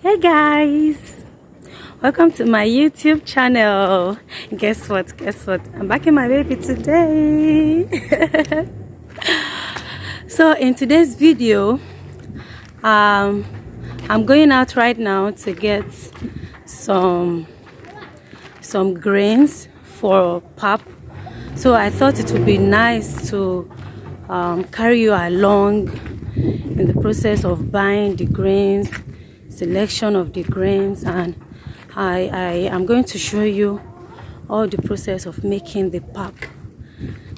Hey guys, welcome to my YouTube channel. Guess what? I'm back in my baby today. So in today's video, I'm going out right now to get some grains for pap. So I thought it would be nice to carry you along in the process of buying the grains, selection of the grains, and I am going to show you all the process of making the pap.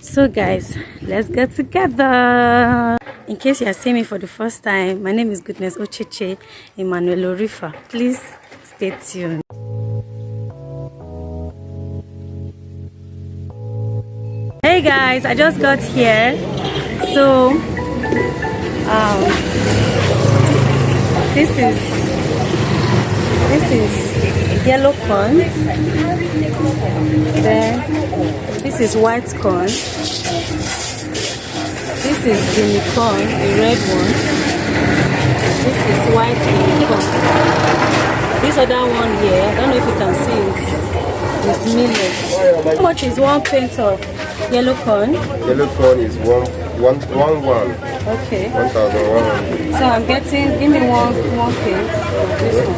So guys, let's get together. In case you are seeing me for the first time, my name is Goodness Ocheche Emmanuel Orifa. Please stay tuned. Hey guys, I just got here. So this is yellow corn, then this is white corn, this is guinea corn, the red one, this is white guinea corn, this other one here, I don't know if you can see it, is millet. How much is one pint of yellow corn? Yellow corn is one. Okay. 1,100. So I'm getting, give me one pint of this one.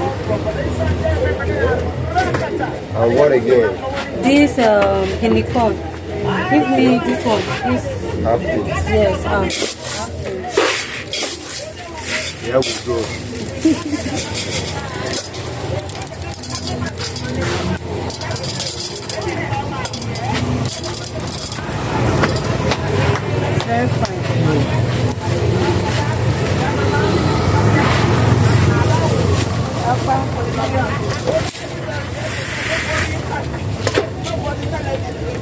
And what again? This guinea corn. Give me this one. This half pint. yes, half pint. Here we go. Very fine.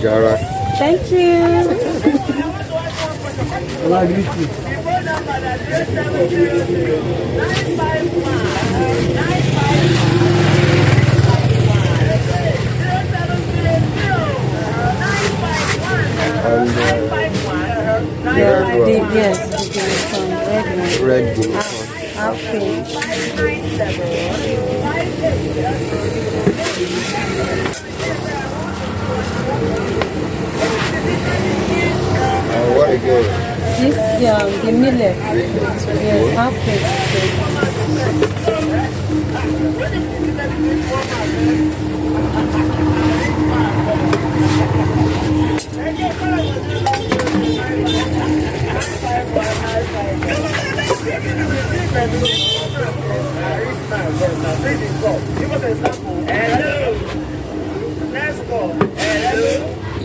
Jara. Thank you. Yes, the red one. Half pint. And what again? This the millet. Yes, half pint.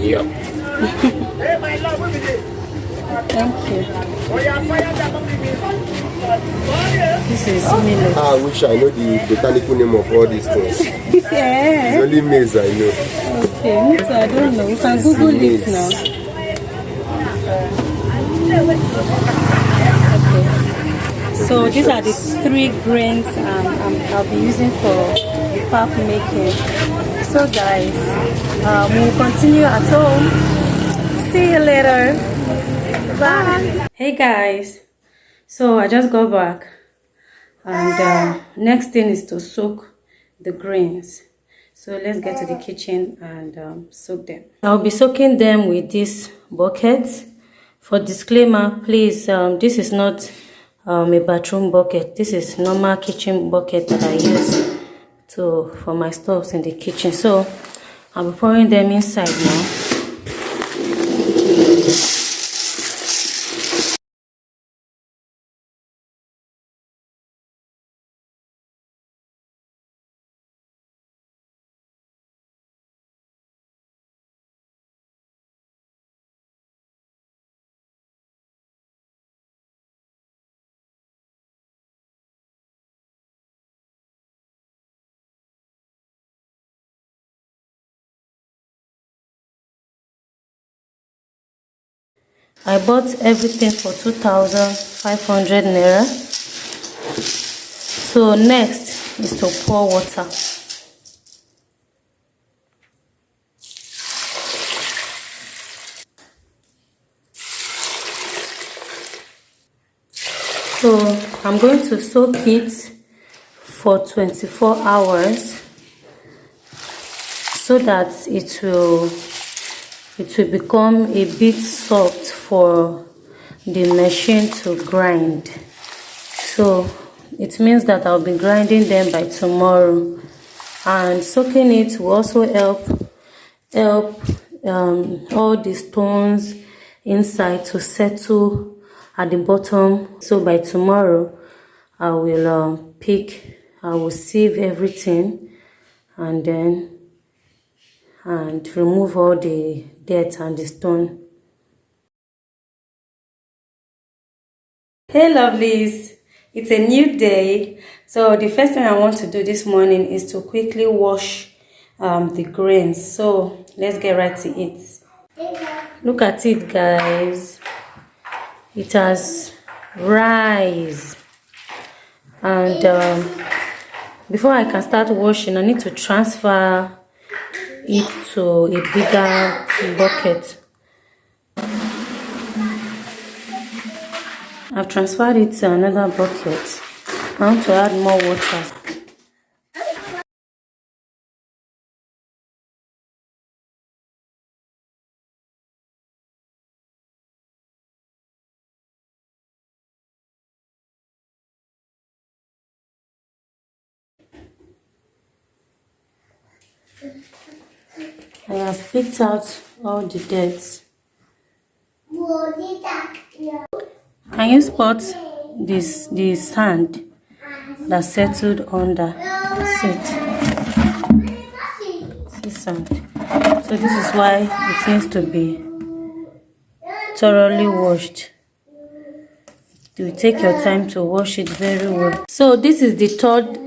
Yep. Thank you. This is millet. I wish I know the botanical name of all these things. Yeah. It's only maize I know. Okay, me too, I don't know. You can Google it now. Okay. So these are the 3 grains I'll be using for the pap making. So guys, we'll continue at home. See you later. Bye. Hey guys, so I just got back, and next thing is to soak the grains. So let's get to the kitchen and soak them. I'll be soaking them with this bucket. For disclaimer, please, this is not a bathroom bucket. This is normal kitchen bucket that I use for my stuffs in the kitchen. So I'll be pouring them inside now. I bought everything for 2,500 naira. So next is to pour water. So I'm going to soak it for 24 hours so that it will become a bit soft for the machine to grind. So it means that I'll be grinding them by tomorrow, and soaking it will also help all the stones inside to settle at the bottom. So by tomorrow I will sieve everything and remove all the dirt and the stone. Hey lovelies, it's a new day. So the first thing I want to do this morning is to quickly wash the grains. So let's get right to it. Look at it, guys. It has rise, and before I can start washing, I need to transfer it to a bigger bucket. I've transferred it to another bucket. I want to add more water. I have picked out all the dirt. Can you spot the sand that settled under? See sand. So this is why it needs to be thoroughly washed. You take your time to wash it very well. So this is the third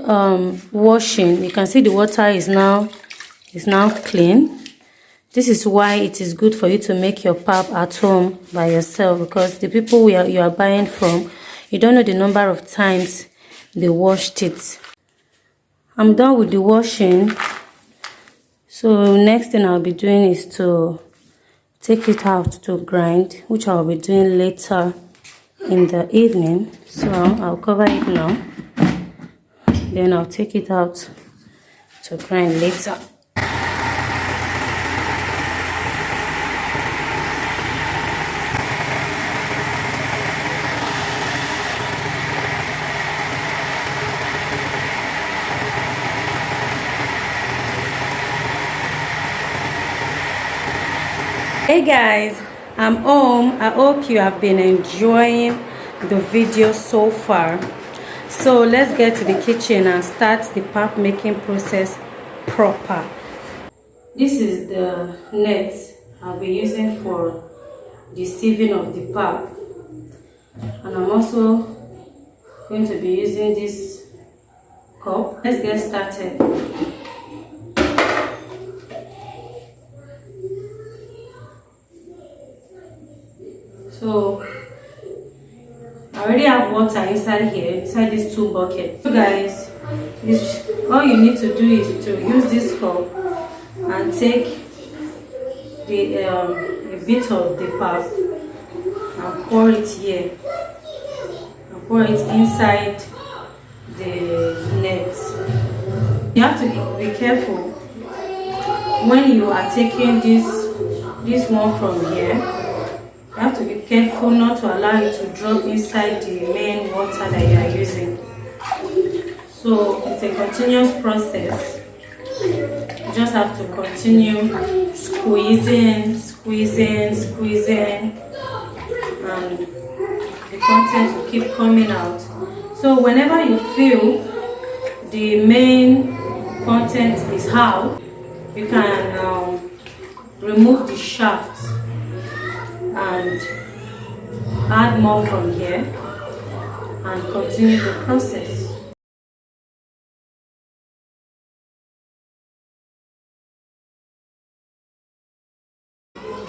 washing. You can see the water is now clean. This is why it is good for you to make your pap at home by yourself, because the people you are buying from, you don't know the number of times they washed it. I'm done with the washing. So next thing I'll be doing is to take it out to grind, which I'll be doing later in the evening. So I'll cover it now, then I'll take it out to grind later. Hey guys, I'm home. I hope you have been enjoying the video so far. So let's get to the kitchen and start the pap making process proper. This is the net I'll be using for the sieving of the pap, and I'm also going to be using this cup. Let's get started. So I already have water inside here, inside these two buckets. So guys, all you need to do is to use this cup and take the a bit of the pap and pour it here, and pour it inside the net. You have to be careful when you are taking this one from here. You have to be careful not to allow it to drop inside the main water that you are using. So it's a continuous process. You just have to continue squeezing, and the content will keep coming out. So whenever you feel the main content is out, you can remove the shaft and add more from here and continue the process.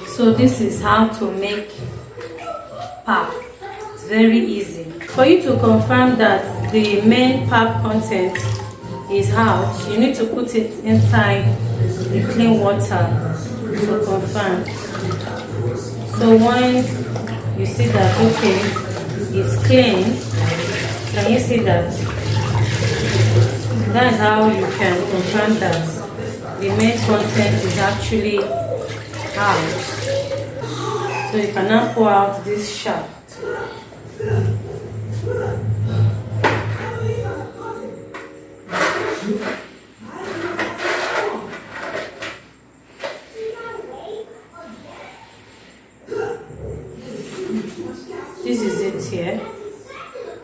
So this is how to make pap. It's very easy. For you to confirm that the main pap content is out, you need to put it inside the clean water to confirm. So when you see that, okay, it's clean, can you see that That is how you can confirm that the main content is actually out. So you can now pour out this shaft. This is it here.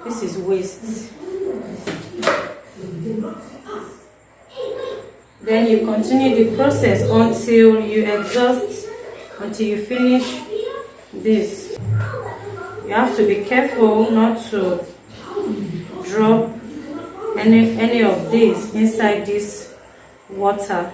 This is waste. Then you continue the process until you exhaust, until you finish this. You have to be careful not to drop any of these inside this water.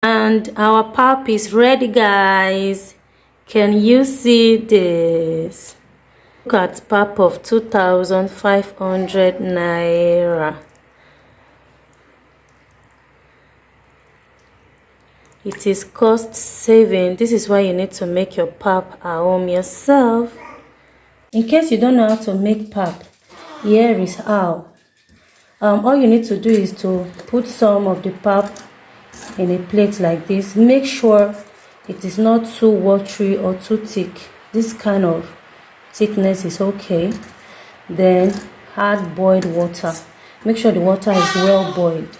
And our pap is ready, guys. Can you see this? Look at pap of 2,500 naira. It is cost saving. This is why you need to make your pap at home yourself. In case you don't know how to make pap, here is how. All you need to do is to put some of the pap in a plate like this. Make sure it is not too watery or too thick. This kind of thickness is okay. Then add boiled water. Make sure the water is well boiled.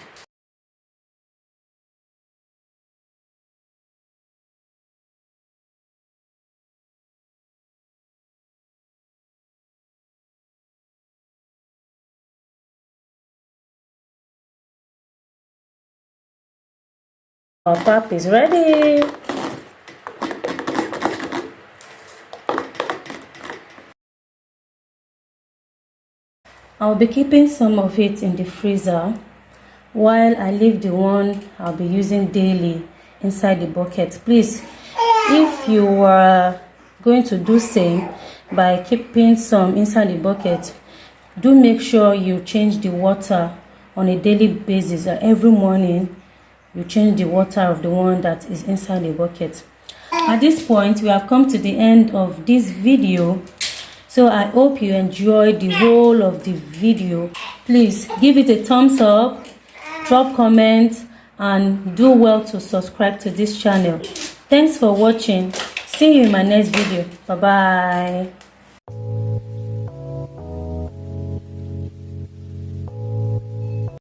Our pap is ready. I'll be keeping some of it in the freezer while I leave the one I'll be using daily inside the bucket. Please, if you are going to do same by keeping some inside the bucket, do make sure you change the water on a daily basis. Every morning you change the water of the one that is inside the bucket. At this point, we have come to the end of this video. So I hope you enjoyed the whole of the video. Please give it a thumbs up, drop comments, and do well to subscribe to this channel. Thanks for watching. See you in my next video. Bye bye.